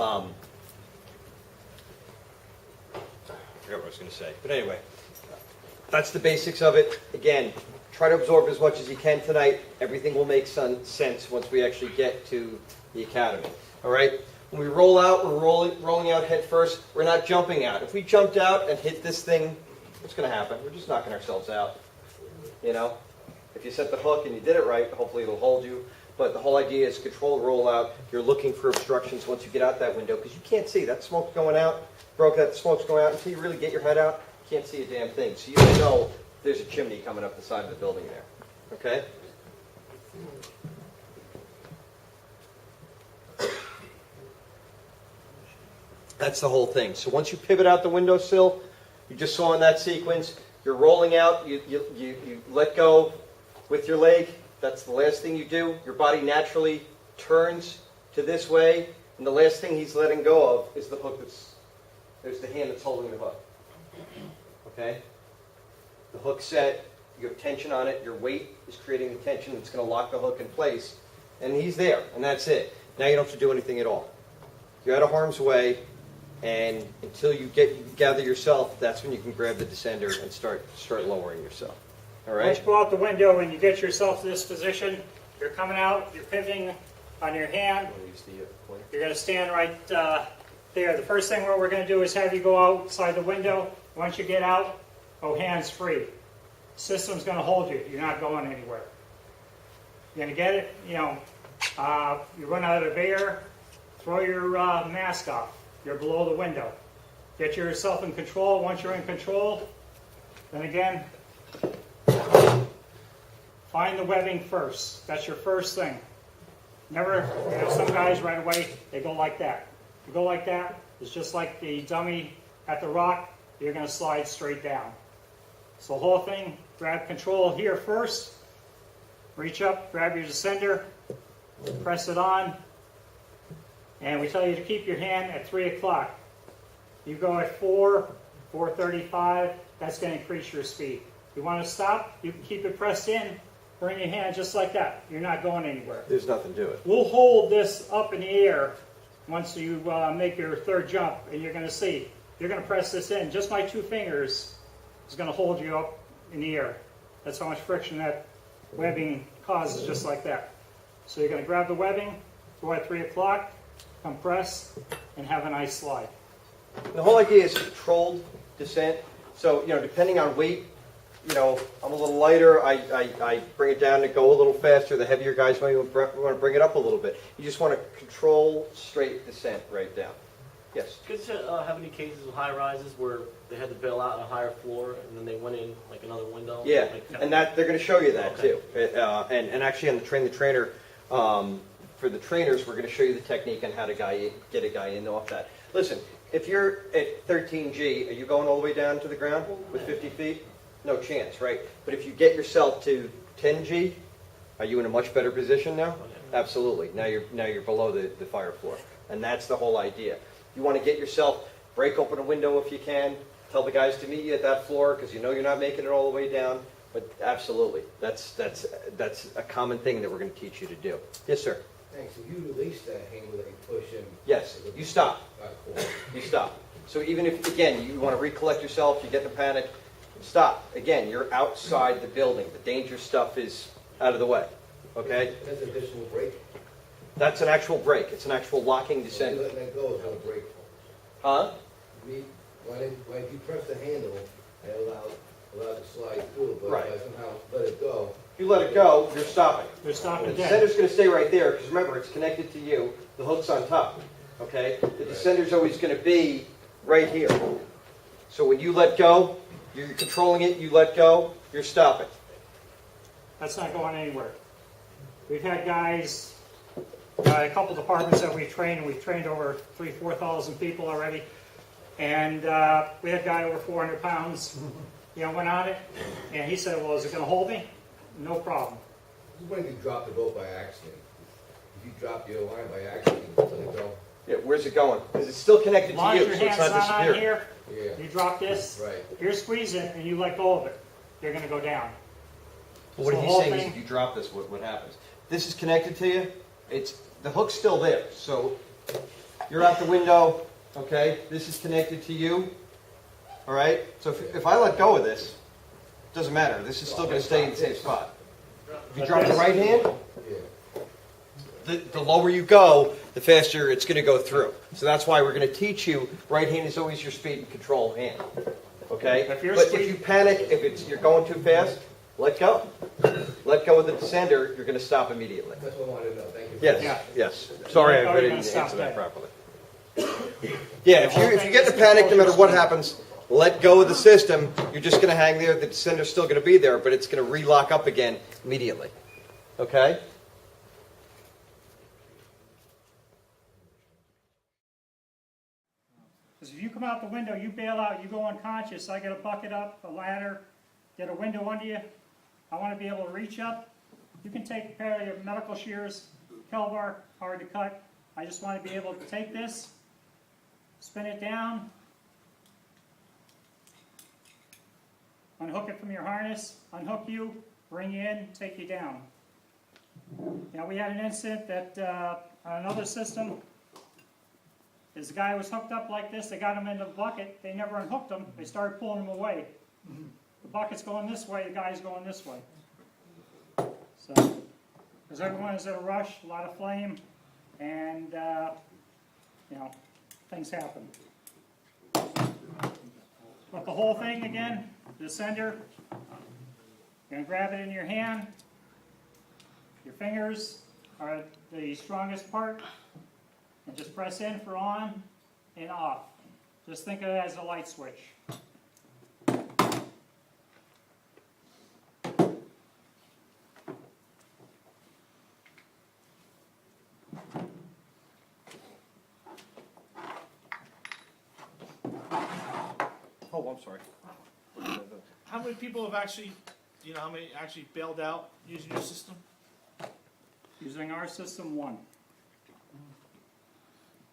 I forgot what I was going to say. But anyway, that's the basics of it. Again, try to absorb as much as you can tonight. Everything will make sense once we actually get to the academy. All right? When we roll out, we're rolling out head first. We're not jumping out. If we jumped out and hit this thing, what's going to happen? We're just knocking ourselves out. You know? If you set the hook and you did it right, hopefully it'll hold you. But the whole idea is control rollout. You're looking for obstructions once you get out that window because you can't see. That smoke's going out. Broke that smoke's going out. Until you really get your head out, you can't see a damn thing. So you don't know there's a chimney coming up the side of the building there. Okay? That's the whole thing. So once you pivot out the windowsill, you just saw in that sequence, you're rolling out, you let go with your leg. That's the last thing you do. Your body naturally turns to this way, and the last thing he's letting go of is the hook there's the hand that's holding the hook. Okay? The hook's set, you have tension on it, your weight is creating the tension that's going to lock the hook in place, and he's there, and that's it. Now you don't have to do anything at all. You're out of harm's way, and until you gather yourself, that's when you can grab the descender and start lowering yourself. All right? Once you go out the window and you get yourself to this position, you're coming out, you're pivoting on your hand. You're going to stand right there. The first thing what we're going to do is have you go outside the window. Once you get out, go hands free. System's going to hold you. You're not going anywhere. You're going to get it, you run out of air, throw your mask off. You're below the window. Get yourself in control. Once you're in control, then again, find the webbing first. That's your first thing. Never, some guys right away, they go like that. You go like that, it's just like the dummy at the rock, you're going to slide straight down. So the whole thing, grab control here first, reach up, grab your descender, press it on, and we tell you to keep your hand at 3 o'clock. You go at 4, 4:35, that's going to increase your speed. You want to stop, you can keep it pressed in, bring your hand just like that. You're not going anywhere. There's nothing to it. We'll hold this up in the air once you make your third jump, and you're going to see. You're going to press this in. Just my 2 fingers is going to hold you up in the air. That's how much friction that webbing causes, just like that. So you're going to grab the webbing, go at 3 o'clock, compress, and have a nice slide. The whole idea is controlled descent. So, depending on weight, I'm a little lighter. I bring it down to go a little faster. The heavier guys might want to bring it up a little bit. You just want to control straight descent right down. Yes? Could you have any cases of high rises where they had to bail out on a higher floor and then they went in like another window? Yeah, like, and that they're going to show you that okay. too. And actually on the Train the Trainer, for the trainers, we're going to show you the technique on how to get a guy in off that. Listen, if you're at 13G, are you going all the way down to the ground with 50 feet? No chance, right? But if you get yourself to 10G, are you in a much better position now? Absolutely. Now you're below the fire floor, and that's the whole idea. You want to get yourself, break open a window if you can. Tell the guys to meet you at that floor because you're not making it all the way down. But absolutely, that's a common thing that we're going to teach you to do. Yes, sir. Thanks. If you release that handle that you push in. Yes. You stop. You stop. So even if, again, you want to recollect yourself, you get in a panic, stop. Again, you're outside the building. The dangerous stuff is out of the way. Okay? That's an additional brake. That's an actual brake. It's an actual locking When you descender. let that go, it's going to break. Huh? When you press the handle, it allows it to slide through, but Right. if I somehow let it go. If you let it go, you're stopping. You're stopping The dead. descender's going to stay right there because remember, it's connected to you. The hook's on top. Okay? The descender's always going to be right here. So when you let go, you're controlling it, you let go, you're stopping. That's not going anywhere. We've had guys, a couple departments that we've trained over 4,000 people already, and we had a guy over 400 pounds, went on it, and he said, well, is it going to hold me? No problem. This is when you drop the boat by accident. If you drop your line by accident, you let it go. Yeah, where's it going? Because it's still connected As long to as you, your so it's hand's not not on disappearing. here, Yeah. you drop this, Right. you're squeezing, and you let go of it. You're going to go down. Well, what So the he's whole saying is thing- if you drop this, what happens? This is connected to you. The hook's still there. So you're out the window, okay? This is connected to you, all right? So if I let go of this, it doesn't matter. This is still going to stay in the same spot. If you drop the right hand, the lower you go, the faster it's going to go through. So that's why we're going to teach you right hand is always your speed and control hand. Okay? But if you panic, if you're going too fast, let go. Let go of the descender, you're going to stop immediately. That's what I wanted to know. Thank you. Yes, yes. Sorry I didn't answer that properly. Yeah, if you get in a panic, no matter what happens, let go of the system. You're just going to hang there. The descender's still going to be there, but it's going to relock up again immediately. Okay? Because if you come out the window, you bail out, you go unconscious, I get a bucket up, a ladder, get a window under you, I want to be able to reach up. You can take a pair of your medical shears, Kelvar, hard to cut. I just want to be able to take this, spin it down, unhook it from your harness, unhook you, bring you in, take you down. Now we had an incident that on another system, this guy was hooked up like this, they got him into the bucket, they never unhooked him, they started pulling him away. The bucket's going this way, the guy's going this way. So, because everyone is in a rush, a lot of flame, and, you know, things happen. But the whole thing again, the sender, you're going to grab it in your hand, your fingers are the strongest part, and just press in for on and off. Just think of it as a light switch. Oh, I'm sorry. How many people have actually, how many actually bailed out using your system? Using our system, one.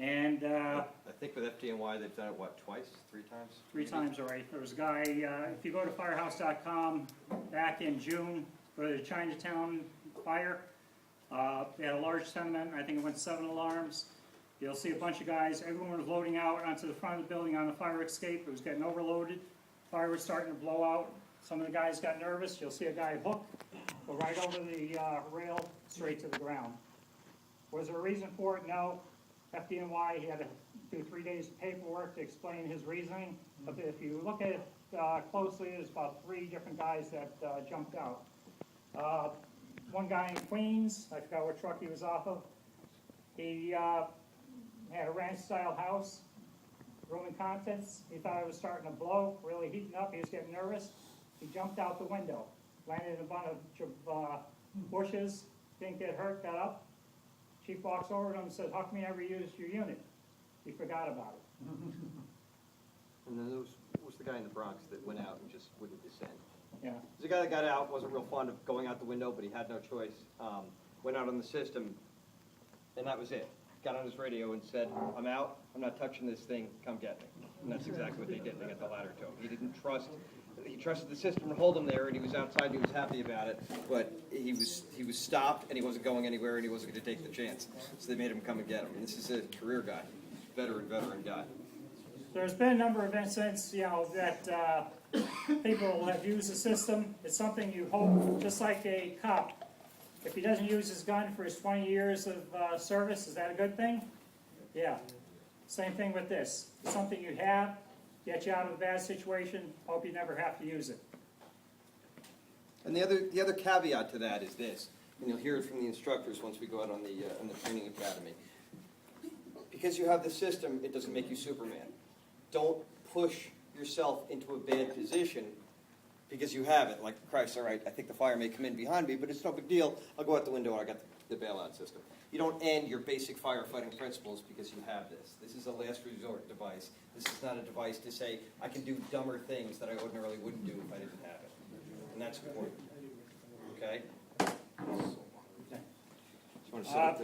And I think with FDNY they've done it, what, twice? 3 times? 3 times already. There was a guy, if you go to firehouse.com, back in June, go to the Chinatown fire, they had a large tenement, I think it went 7 alarms. You'll see a bunch of guys, everyone was loading out onto the front of the building on the fire escape. It was getting overloaded. Fire was starting to blow out. Some of the guys got nervous. You'll see a guy hook, go right over the rail, straight to the ground. Was there a reason for it? No. FDNY, he had to do 3 days of paperwork to explain his reasoning. But if you look at it closely, there's about 3 different guys that jumped out. One guy in Queens, I forgot what truck he was off of. He had a ranch-style house, room and contents. He thought it was starting to blow, really heating up. He was getting nervous. He jumped out the window, landed in a bunch of bushes, didn't get hurt, got up. Chief walks over to him and says, "How come you never used your unit?" He forgot about it. And then there was the guy in the Bronx that went out and just wouldn't descend. Yeah. There's a guy that got out, wasn't real fond of going out the window, but he had no choice. Went out on the system, and that was it. Got on his radio and said, "I'm out, I'm not touching this thing, come get me." And that's exactly what they did. They got the ladder to him. He didn't trust, he trusted the system to hold him there, and he was outside and he was happy about it, but he was stopped and he wasn't going anywhere and he wasn't going to take the chance. So they made him come and get him. And this is a career guy, veteran guy. There's been a number of incidents, that people have used the system. It's something you hope, just like a cop. If he doesn't use his gun for his 20 years of service, is that a good thing? Yeah. Same thing with this. It's something you have, get you out of a bad situation, hope you never have to use it. And the other caveat to that is this, and you'll hear it from the instructors once we go out on the training academy. Because you have the system, it doesn't make you Superman. Don't push yourself into a bad position because you have it. Like, Christ, all right, I think the fire may come in behind me, but it's no big deal. I'll go out the window and I got the bailout system. You don't end your basic firefighting principles because you have this. This is a last resort device. This is not a device to say, I can do dumber things that I ordinarily wouldn't do if I didn't have it. And that's important. Okay?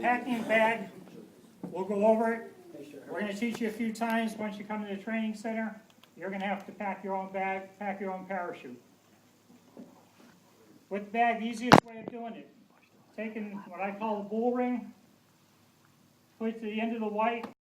Packing bag, we'll go over it. We're going to teach you a few times. Once you come to the training center, you're going to have to pack your own bag, pack your own parachute. With the bag, the easiest way of doing it, taking what I call the bull ring, put it to the end of the white,